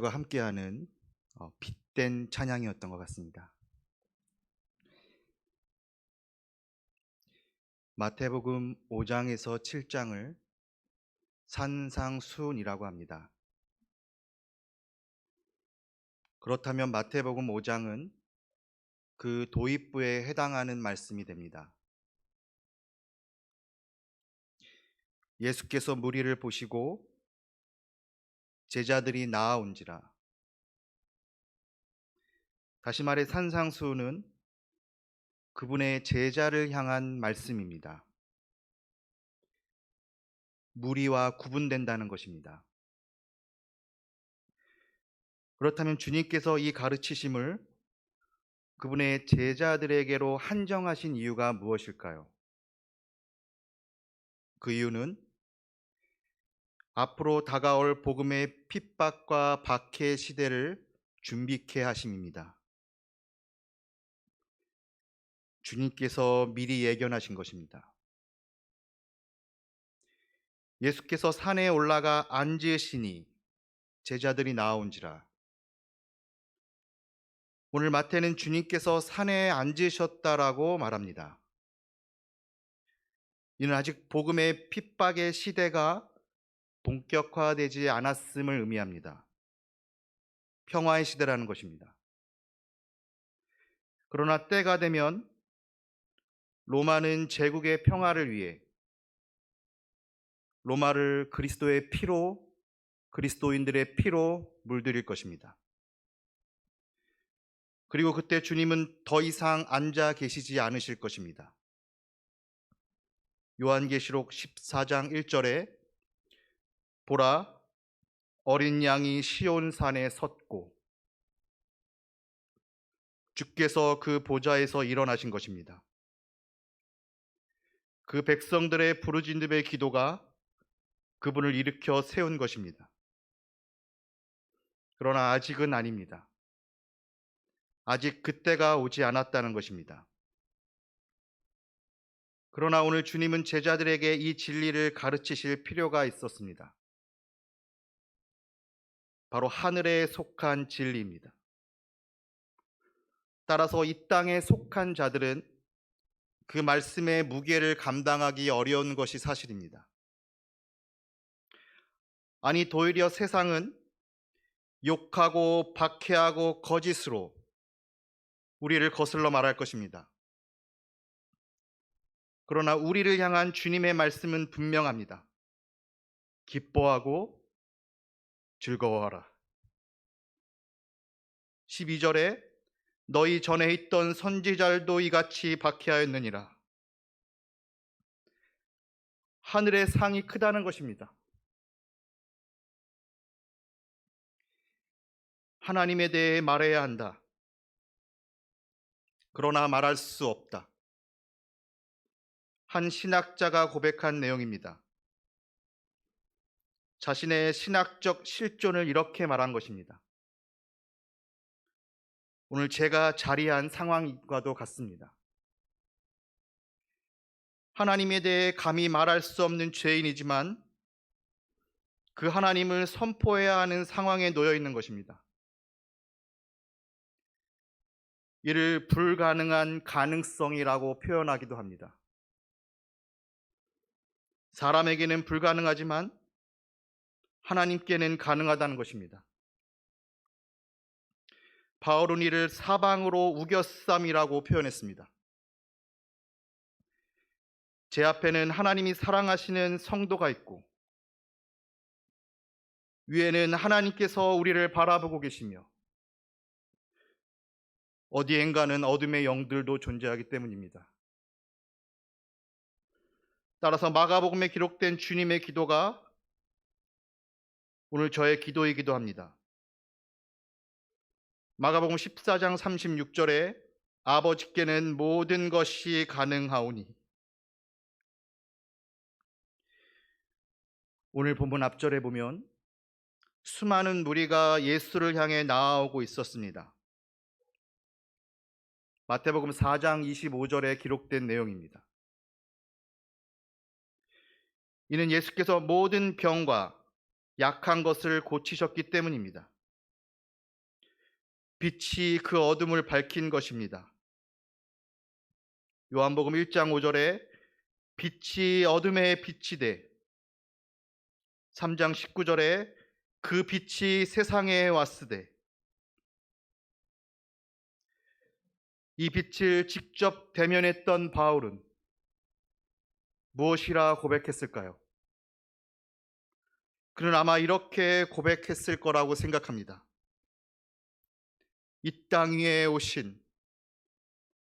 과 함께하는 빛된 찬양이었던 것 같습니다. 마태복음 5장에서 7장을 산상수훈이라고 합니다. 그렇다면 마태복음 5장은 그 도입부에 해당하는 말씀이 됩니다. 예수께서 무리를 보시고 제자들이 나아온지라. 다시 말해 산상수훈은 그분의 제자를 향한 말씀입니다. 무리와 구분된다는 것입니다. 그렇다면 주님께서 이 가르치심을 그분의 제자들에게로 한정하신 이유가 무엇일까요? 그 이유는 앞으로 다가올 복음의 핍박과 박해 시대를 준비케 하심입니다. 주님께서 미리 예견하신 것입니다. 예수께서 산에 올라가 앉으시니 제자들이 나아온지라. 오늘 마태는 주님께서 산에 앉으셨다라고 말합니다. 이는 아직 복음의 핍박의 시대가 본격화되지 않았음을 의미합니다. 평화의 시대라는 것입니다. 그러나 때가 되면 로마는 제국의 평화를 위해 로마를 그리스도의 피로, 그리스도인들의 피로 물들일 것입니다. 그리고 그때 주님은 더 이상 앉아 계시지 않으실 것입니다. 요한계시록 14장 1절에 보라, 어린 양이 시온산에 섰고 주께서 그 보좌에서 일어나신 것입니다. 그 백성들의 부르짖음의 기도가 그분을 일으켜 세운 것입니다. 그러나 아직은 아닙니다. 아직 그때가 오지 않았다는 것입니다. 그러나 오늘 주님은 제자들에게 이 진리를 가르치실 필요가 있었습니다. 바로 하늘에 속한 진리입니다. 따라서 이 땅에 속한 자들은 그 말씀의 무게를 감당하기 어려운 것이 사실입니다. 아니, 도리어 세상은 욕하고 박해하고 거짓으로 우리를 거슬러 말할 것입니다. 그러나 우리를 향한 주님의 말씀은 분명합니다. 기뻐하고 즐거워하라. 12절에 너희 전에 있던 선지자들도 이같이 박해하였느니라. 하늘의 상이 크다는 것입니다. 하나님에 대해 말해야 한다. 그러나 말할 수 없다. 한 신학자가 고백한 내용입니다. 자신의 신학적 실존을 이렇게 말한 것입니다. 오늘 제가 자리한 상황과도 같습니다. 하나님에 대해 감히 말할 수 없는 죄인이지만 그 하나님을 선포해야 하는 상황에 놓여 있는 것입니다. 이를 불가능한 가능성이라고 표현하기도 합니다. 사람에게는 불가능하지만 하나님께는 가능하다는 것입니다. 바울은 이를 사방으로 우겨쌈이라고 표현했습니다. 제 앞에는 하나님이 사랑하시는 성도가 있고 위에는 하나님께서 우리를 바라보고 계시며 어디엔가는 어둠의 영들도 존재하기 때문입니다. 따라서 마가복음에 기록된 주님의 기도가 오늘 저의 기도이기도 합니다. 마가복음 14장 36절에 아버지께는 모든 것이 가능하오니. 오늘 본문 앞절에 보면 수많은 무리가 예수를 향해 나아오고 있었습니다. 마태복음 4장 25절에 기록된 내용입니다. 이는 예수께서 모든 병과 약한 것을 고치셨기 때문입니다. 빛이 그 어둠을 밝힌 것입니다. 요한복음 1장 5절에 빛이 어둠에 빛이 돼 3장 19절에 그 빛이 세상에 왔으되 이 빛을 직접 대면했던 바울은 무엇이라 고백했을까요? 그는 아마 이렇게 고백했을 거라고 생각합니다. 이 땅 위에 오신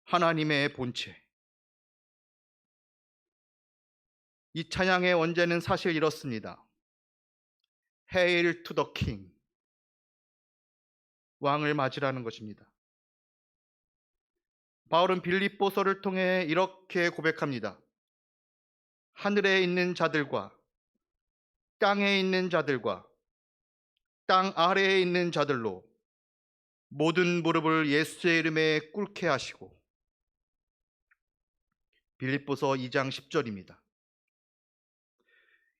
하나님의 본체. 이 찬양의 원제는 사실 이렇습니다. Hail to the King. 왕을 맞으라는 것입니다. 바울은 빌립보서를 통해 이렇게 고백합니다. 하늘에 있는 자들과 땅에 있는 자들과 땅 아래에 있는 자들로 모든 무릎을 예수의 이름에 꿇게 하시고. 빌립보서 2장 10절입니다.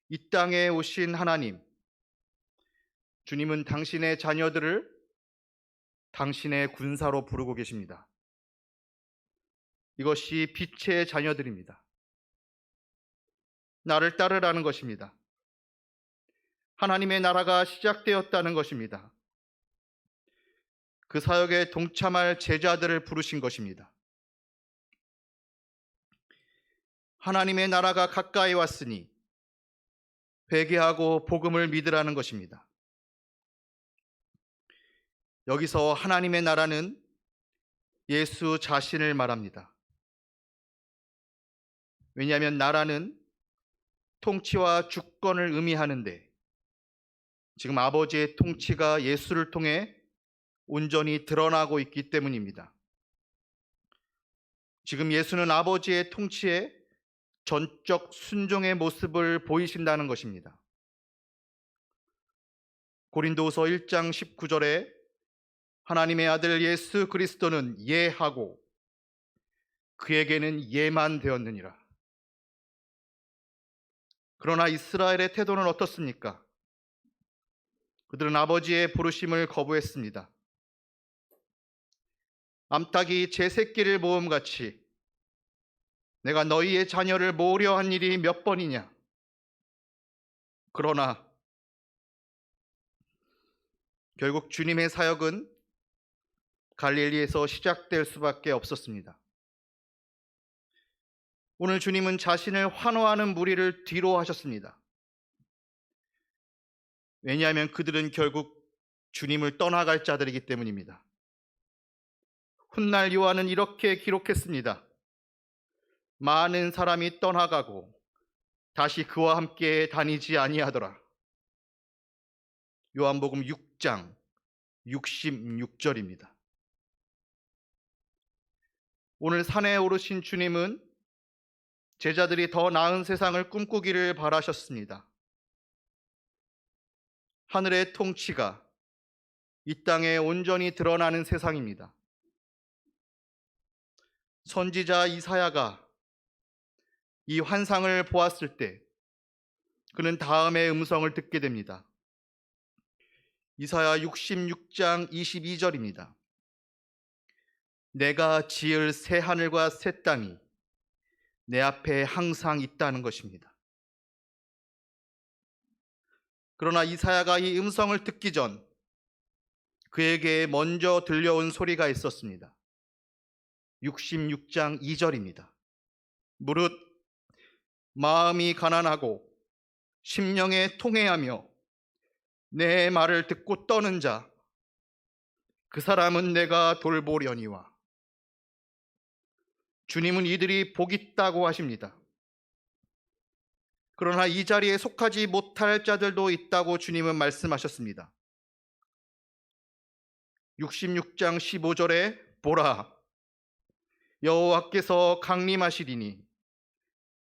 이 땅에 오신 하나님, 주님은 당신의 자녀들을 당신의 군사로 부르고 계십니다. 이것이 빛의 자녀들입니다. 나를 따르라는 것입니다. 하나님의 나라가 시작되었다는 것입니다. 그 사역에 동참할 제자들을 부르신 것입니다. 하나님의 나라가 가까이 왔으니 회개하고 복음을 믿으라는 것입니다. 여기서 하나님의 나라는 예수 자신을 말합니다. 왜냐하면 나라는 통치와 주권을 의미하는데 지금 아버지의 통치가 예수를 통해 온전히 드러나고 있기 때문입니다. 지금 예수는 아버지의 통치에 전적 순종의 모습을 보이신다는 것입니다. 고린도후서 1장 19절에 하나님의 아들 예수 그리스도는 예하고 그에게는 예만 되었느니라. 그러나 이스라엘의 태도는 어떻습니까? 그들은 아버지의 부르심을 거부했습니다. 암탉이 제 새끼를 모음같이 내가 너희의 자녀를 모으려 한 일이 몇 번이냐? 그러나 결국 주님의 사역은 갈릴리에서 시작될 수밖에 없었습니다. 오늘 주님은 자신을 환호하는 무리를 뒤로 하셨습니다. 왜냐하면 그들은 결국 주님을 떠나갈 자들이기 때문입니다. 훗날 요한은 이렇게 기록했습니다. 많은 사람이 떠나가고 다시 그와 함께 다니지 아니하더라. 요한복음 6장 66절입니다. 오늘 산에 오르신 주님은 제자들이 더 나은 세상을 꿈꾸기를 바라셨습니다. 하늘의 통치가 이 땅에 온전히 드러나는 세상입니다. 선지자 이사야가 이 환상을 보았을 때 그는 다음의 음성을 듣게 됩니다. 이사야 66장 22절입니다. 내가 지을 새 하늘과 새 땅이 내 앞에 항상 있다는 것입니다. 그러나 이사야가 이 음성을 듣기 전 그에게 먼저 들려온 소리가 있었습니다. 66장 2절입니다. 무릇 마음이 가난하고 심령에 통회하며 내 말을 듣고 떠는 자, 그 사람은 내가 돌보려니와. 주님은 이들이 복 있다고 하십니다. 그러나 이 자리에 속하지 못할 자들도 있다고 주님은 말씀하셨습니다. 66장 15절에 보라, 여호와께서 강림하시리니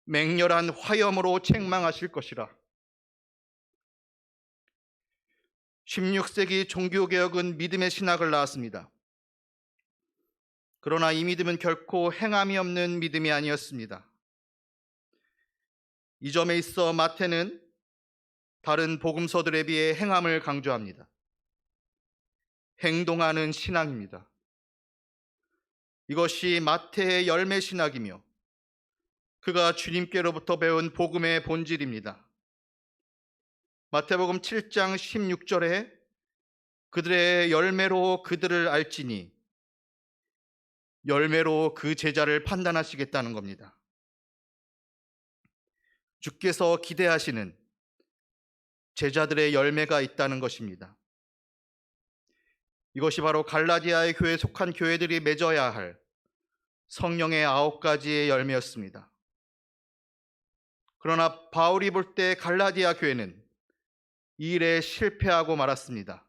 맹렬한 화염으로 책망하실 것이라. 16세기 종교개혁은 믿음의 신학을 낳았습니다. 그러나 이 믿음은 결코 행함이 없는 믿음이 아니었습니다. 이 점에 있어 마태는 다른 복음서들에 비해 행함을 강조합니다. 행동하는 신앙입니다. 이것이 마태의 열매 신학이며 그가 주님께로부터 배운 복음의 본질입니다. 마태복음 7장 16절에 그들의 열매로 그들을 알지니 열매로 그 제자를 판단하시겠다는 겁니다. 주께서 기대하시는 제자들의 열매가 있다는 것입니다. 이것이 바로 갈라디아의 교회에 속한 교회들이 맺어야 할 성령의 9가지의 열매였습니다. 그러나 바울이 볼 때 갈라디아 교회는 이 일에 실패하고 말았습니다.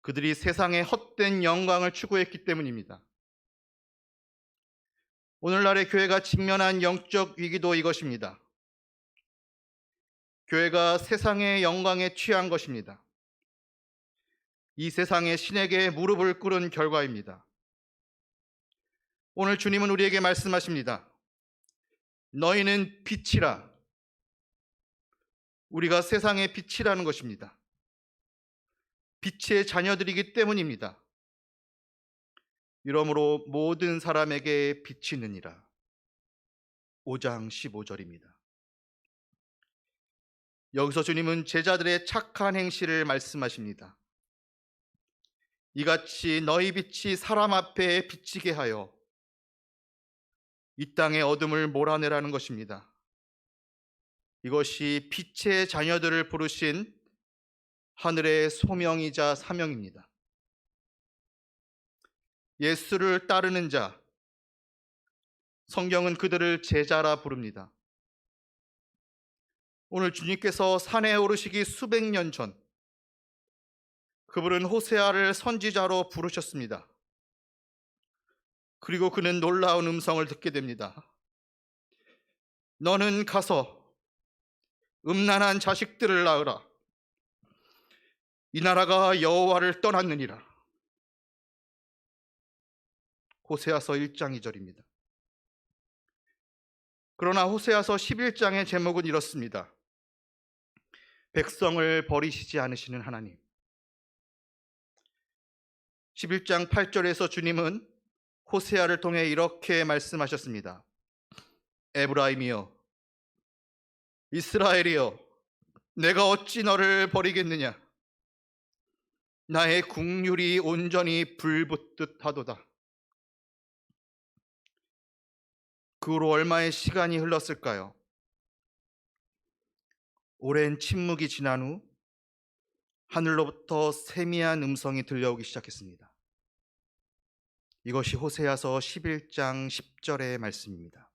그들이 세상의 헛된 영광을 추구했기 때문입니다. 오늘날의 교회가 직면한 영적 위기도 이것입니다. 교회가 세상의 영광에 취한 것입니다. 이 세상의 신에게 무릎을 꿇은 결과입니다. 오늘 주님은 우리에게 말씀하십니다. 너희는 빛이라. 우리가 세상의 빛이라는 것입니다. 빛의 자녀들이기 때문입니다. 이러므로 모든 사람에게 비치느니라. 5장 15절입니다. 여기서 주님은 제자들의 착한 행실을 말씀하십니다. 이같이 너희 빛이 사람 앞에 비치게 하여 이 땅의 어둠을 몰아내라는 것입니다. 이것이 빛의 자녀들을 부르신 하늘의 소명이자 사명입니다. 예수를 따르는 자, 성경은 그들을 제자라 부릅니다. 오늘 주님께서 산에 오르시기 수백 년 전 그분은 호세아를 선지자로 부르셨습니다. 그리고 그는 놀라운 음성을 듣게 됩니다. 너는 가서 음란한 자식들을 낳으라. 이 나라가 여호와를 떠났느니라. 호세아서 1장 2절입니다. 그러나 호세아서 11장의 제목은 이렇습니다. 백성을 버리시지 않으시는 하나님. 11장 8절에서 주님은 호세아를 통해 이렇게 말씀하셨습니다. 에브라임이여, 이스라엘이여, 내가 어찌 너를 버리겠느냐? 나의 국률이 온전히 불붙듯 하도다. 그 후로 얼마의 시간이 흘렀을까요? 오랜 침묵이 지난 후 하늘로부터 세미한 음성이 들려오기 시작했습니다. 이것이 호세아서 11장 10절의 말씀입니다.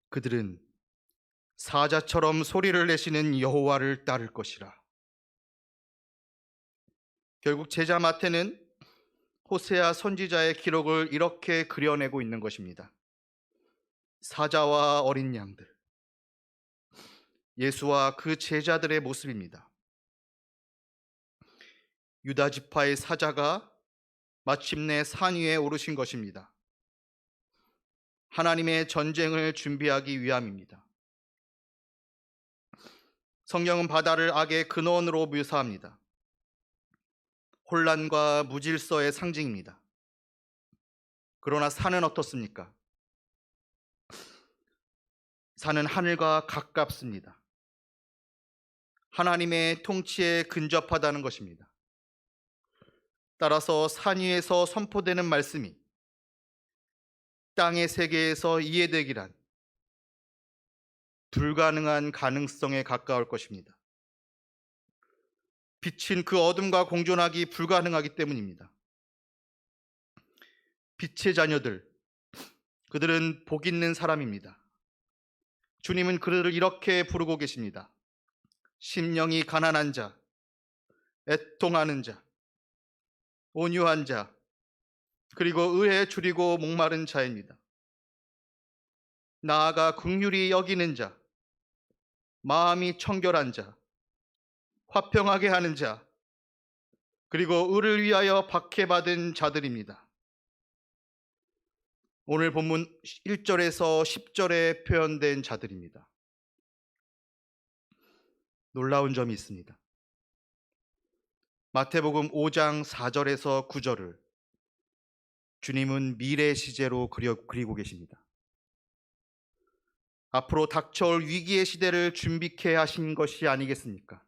그들은 사자처럼 소리를 내시는 여호와를 따를 것이라. 결국 제자 마태는 호세아 선지자의 기록을 이렇게 그려내고 있는 것입니다. 사자와 어린 양들, 예수와 그 제자들의 모습입니다. 유다 지파의 사자가 마침내 산 위에 오르신 것입니다. 하나님의 전쟁을 준비하기 위함입니다. 성경은 바다를 악의 근원으로 묘사합니다. 혼란과 무질서의 상징입니다. 그러나 산은 어떻습니까? 산은 하늘과 가깝습니다. 하나님의 통치에 근접하다는 것입니다. 따라서 산 위에서 선포되는 말씀이 땅의 세계에서 이해되기란 불가능한 가능성에 가까울 것입니다. 빛은 그 어둠과 공존하기 불가능하기 때문입니다. 빛의 자녀들, 그들은 복 있는 사람입니다. 주님은 그들을 이렇게 부르고 계십니다. 심령이 가난한 자, 애통하는 자, 온유한 자, 그리고 의에 줄이고 목마른 자입니다. 나아가 긍휼히 여기는 자, 마음이 청결한 자, 화평하게 하는 자, 그리고 의를 위하여 박해받은 자들입니다. 오늘 본문 1절에서 10절에 표현된 자들입니다. 놀라운 점이 있습니다. 마태복음 5장 4절에서 9절을 주님은 미래 시제로 그리고 계십니다. 앞으로 닥쳐올 위기의 시대를 준비케 하신 것이 아니겠습니까?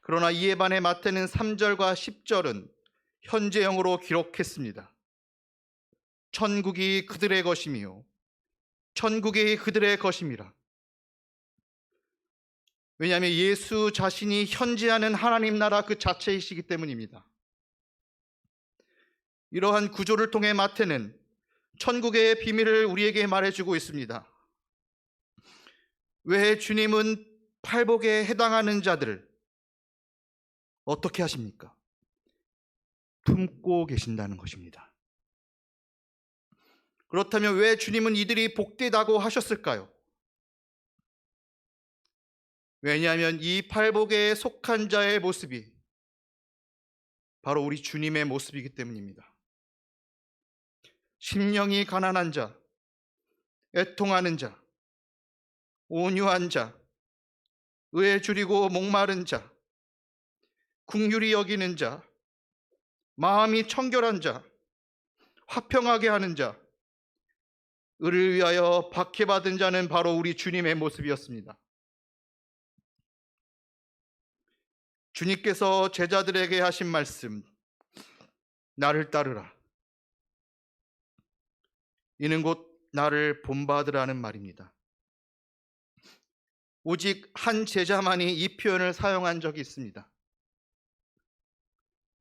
그러나 이에 반해 마태는 3절과 10절은 현재형으로 기록했습니다. 천국이 그들의 것이며 천국이 그들의 것임이라. 왜냐하면 예수 자신이 현재하는 하나님 나라 그 자체이시기 때문입니다. 이러한 구조를 통해 마태는 천국의 비밀을 우리에게 말해주고 있습니다. 왜 주님은 팔복에 해당하는 자들을 어떻게 하십니까? 품고 계신다는 것입니다. 그렇다면 왜 주님은 이들이 복되다고 하셨을까요? 왜냐하면 이 팔복에 속한 자의 모습이 바로 우리 주님의 모습이기 때문입니다. 심령이 가난한 자, 애통하는 자, 온유한 자, 의에 줄이고 목마른 자, 긍휼히 여기는 자, 마음이 청결한 자, 화평하게 하는 자, 의를 위하여 박해받은 자는 바로 우리 주님의 모습이었습니다. 주님께서 제자들에게 하신 말씀, 나를 따르라. 이는 곧 나를 본받으라는 말입니다. 오직 한 제자만이 이 표현을 사용한 적이 있습니다.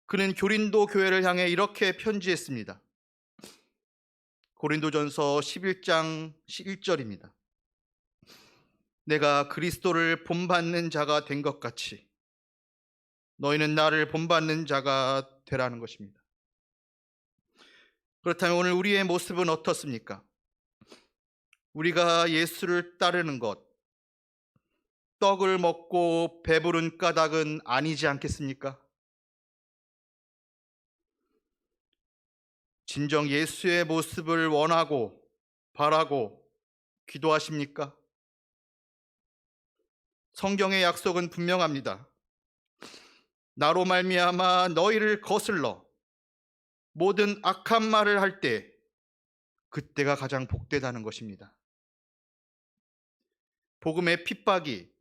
그는 고린도 교회를 향해 이렇게 편지했습니다. 고린도전서 11장 1절입니다. 내가 그리스도를 본받는 자가 된 것 같이 너희는 나를 본받는 자가 되라는 것입니다. 그렇다면 오늘 우리의 모습은 어떻습니까? 우리가 예수를 따르는 것, 떡을 먹고 배부른 까닭은 아니지 않겠습니까? 진정 예수의 모습을 원하고 바라고 기도하십니까? 성경의 약속은 분명합니다. 나로 말미암아 너희를 거슬러 모든 악한 말을 할 때 그때가 가장 복되다는 것입니다. 복음의 핍박이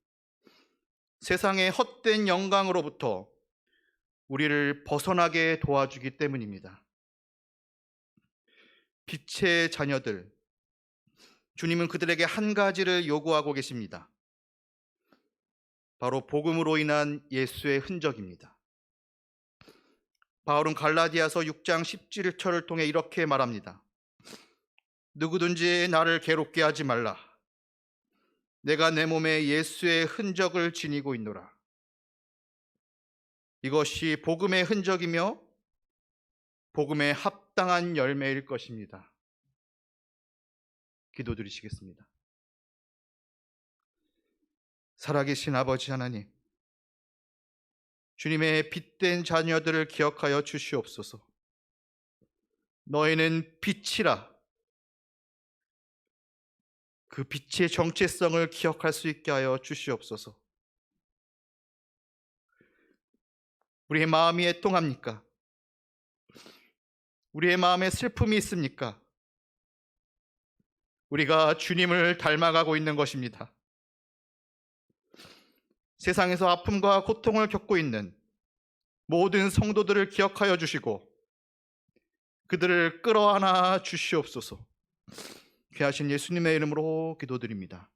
세상의 헛된 영광으로부터 우리를 벗어나게 도와주기 때문입니다. 빛의 자녀들, 주님은 그들에게 한 가지를 요구하고 계십니다. 바로 복음으로 인한 예수의 흔적입니다. 바울은 갈라디아서 6장 17절을 통해 이렇게 말합니다. 누구든지 나를 괴롭게 하지 말라. 내가 내 몸에 예수의 흔적을 지니고 있노라. 이것이 복음의 흔적이며 복음에 합당한 열매일 것입니다. 기도드리시겠습니다. 살아계신 아버지 하나님, 주님의 빛된 자녀들을 기억하여 주시옵소서. 너희는 빛이라. 그 빛의 정체성을 기억할 수 있게 하여 주시옵소서. 우리의 마음이 애통합니까? 우리의 마음에 슬픔이 있습니까? 우리가 주님을 닮아가고 있는 것입니다. 세상에서 아픔과 고통을 겪고 있는 모든 성도들을 기억하여 주시고 그들을 끌어안아 주시옵소서. 귀하신 예수님의 이름으로 기도드립니다.